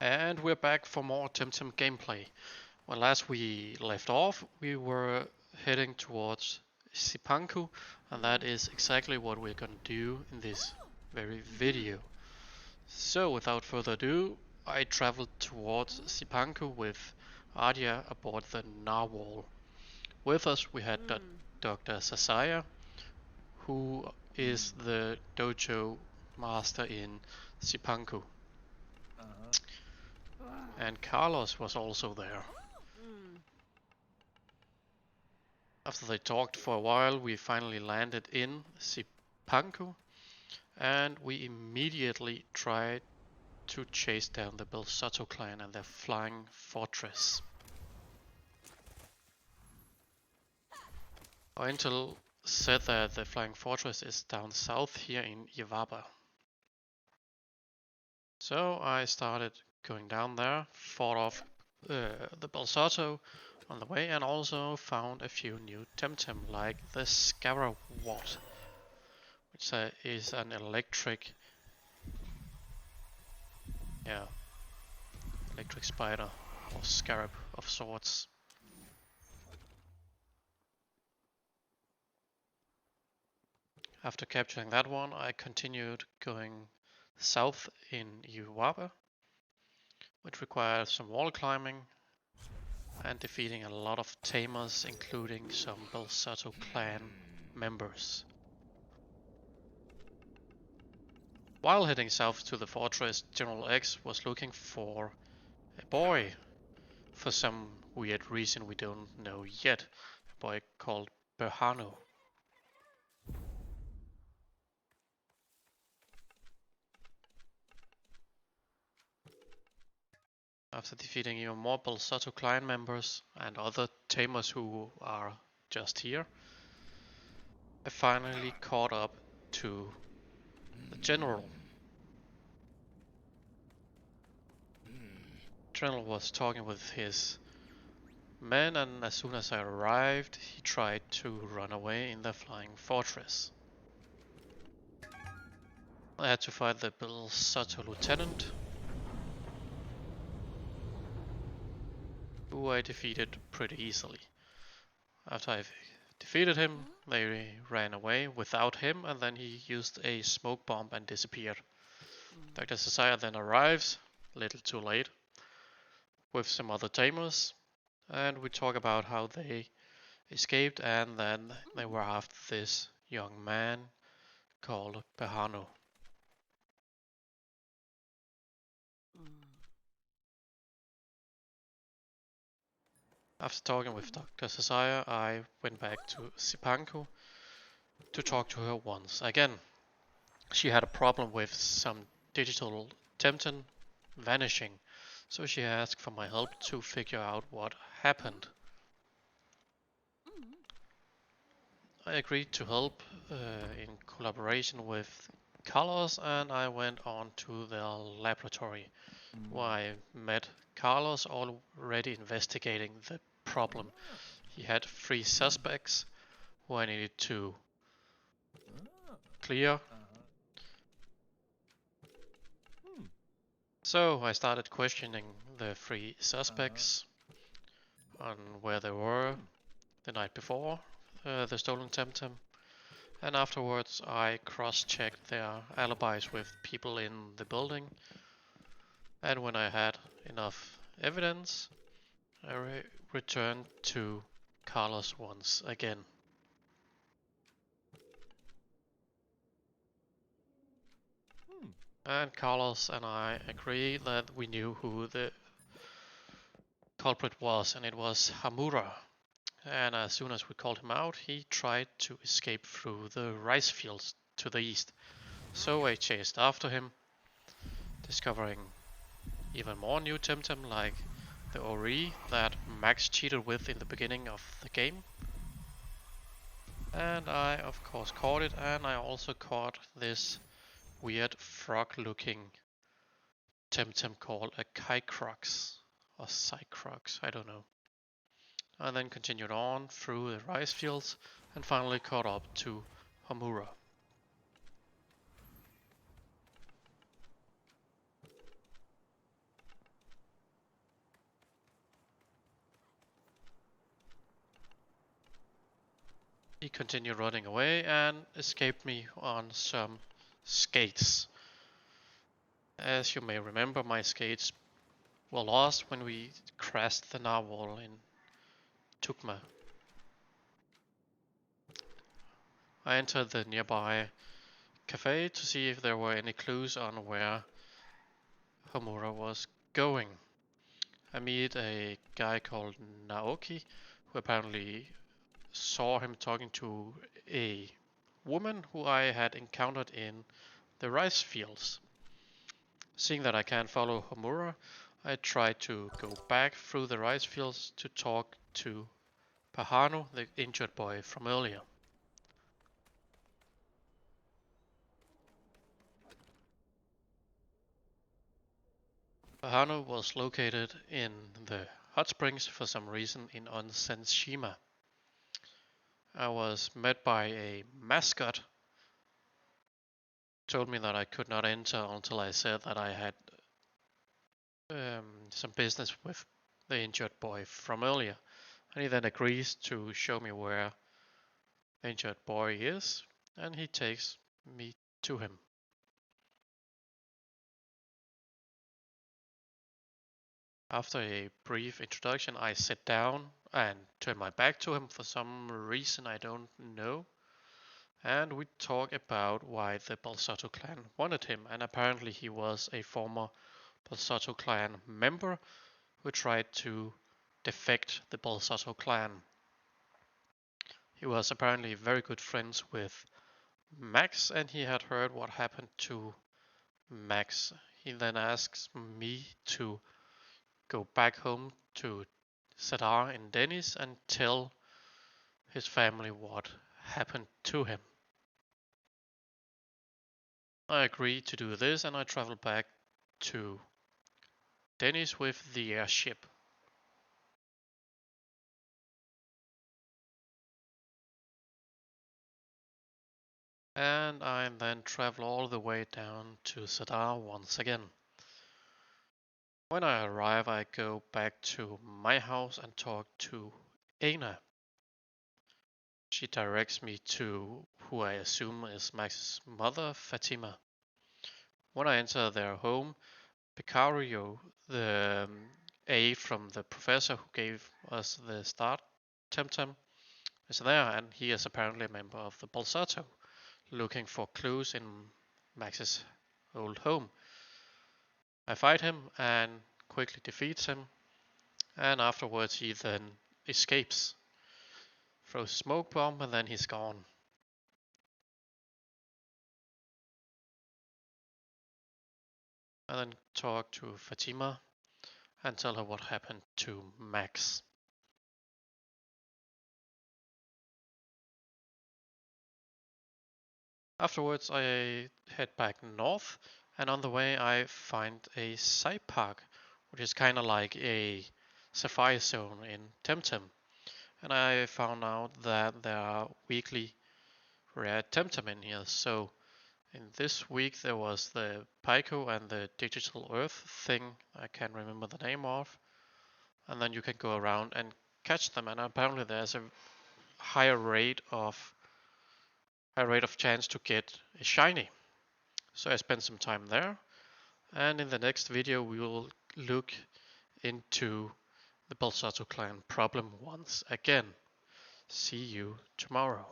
And we're back for more Temtem gameplay. When last we left off, we were heading towards Sipanku, and that is exactly what we're gonna do in this very video. So without further ado, I traveled towards Sipanku with Adia aboard the narwhal. With us we had Dr. Sasaya, who is the dojo master in Sipanku. And Carlos was also there. After they talked for a while, we finally landed in Sipanku, and we immediately tried to chase down the Belsoto Clan and their flying fortress. Our intel said that the flying fortress is down south here in Yavaba. So I started going down there, fought off the Belsoto on the way, and also found a few new temtem like the Scarawat, which is an electric spider or scarab of sorts. After capturing that one, I continued going south in Uwaba, which required some wall climbing and defeating a lot of tamers, including some Belsoto Clan members. While heading south to the fortress, General X was looking for a boy for some weird reason we don't know yet. A boy called Berhanu. After defeating even more Belsoto Clan members and other tamers who are just here, I finally caught up to the general. The general was talking with his men, and as soon as I arrived, he tried to run away in the flying fortress. I had to fight the Belsoto lieutenant, who I defeated pretty easily. After I defeated him, they ran away without him, and then he used a smoke bomb and disappeared. Dr. Sasaya then arrives, a little too late, with some other tamers, and we talk about how they escaped, and then they were after this young man called Behano. After talking with Dr. Sasaya, I went back to Sipanku to talk to her once again. She had a problem with some digital temtem vanishing, so she asked for my help to figure out what happened. I agreed to help in collaboration with Carlos, and I went on to their laboratory, where I met Carlos already investigating the problem. He had 3 suspects who I needed to clear. So I started questioning the 3 suspects on where they were the night before the stolen temtem, and afterwards I cross-checked their alibis with people in the building, and when I had enough evidence, I returned to Carlos once again. And Carlos and I agree that we knew who the culprit was, and it was Hamura. And as soon as we called him out, he tried to escape through the rice fields to the east. So I chased after him, discovering even more new temtem like the Ori that Max cheated with in the beginning of the game. And I of course caught it, and I also caught this weird frog-looking temtem called a Kycrox or Cycrox, I don't know. I then continued on through the rice fields and finally caught up to Hamura. he continued running away and escaped me on some skates. As you may remember, my skates were lost when we crashed the narwhal in Tukma. I entered the nearby cafe to see if there were any clues on where Homura was going. I meet a guy called Naoki, who apparently saw him talking to a woman who I had encountered in the rice fields. Seeing that I can't follow Homura, I try to go back through the rice fields to talk to Pahano, the injured boy from earlier. Pahano was located in the hot springs for some reason in Onsen Shima. I was met by a mascot, told me that I could not enter until I said that I had some business with the injured boy from earlier. And he then agrees to show me where the injured boy is, and he takes me to him. After a brief introduction, I sit down and turn my back to him for some reason I don't know. And we talk about why the Belsoto Clan wanted him, and apparently he was a former Belsoto Clan member who tried to defect the Belsoto Clan. He was apparently very good friends with Max, and he had heard what happened to Max. He then asks me to go back home to Sadar in Dennis and tell his family what happened to him. I agree to do this, and I travel back to Dennis with the airship. And I then travel all the way down to Sadar once again. When I arrive, I go back to my house and talk to Aina. She directs me to who I assume is Max's mother, Fatima. When I enter their home, Picario, the A from the professor who gave us the start temtem, is there, and he is apparently a member of the Belsoto, looking for clues in Max's old home. I fight him and quickly defeats him, and afterwards he then escapes, throws a smoke bomb, and then he's gone. I then talk to Fatima and tell her what happened to Max. Afterwards, I head back north, and on the way, I find a side park, which is kind of like a safari zone in Temtem. And I found out that there are weekly rare Temtem in here. So in this week, there was the Pico and the Digital Earth thing I can't remember the name of. And then you can go around and catch them. And apparently, there's a higher rate of chance to get a shiny. So I spent some time there, and in the next video we will look into the Belsoto Clan problem once again. See you tomorrow.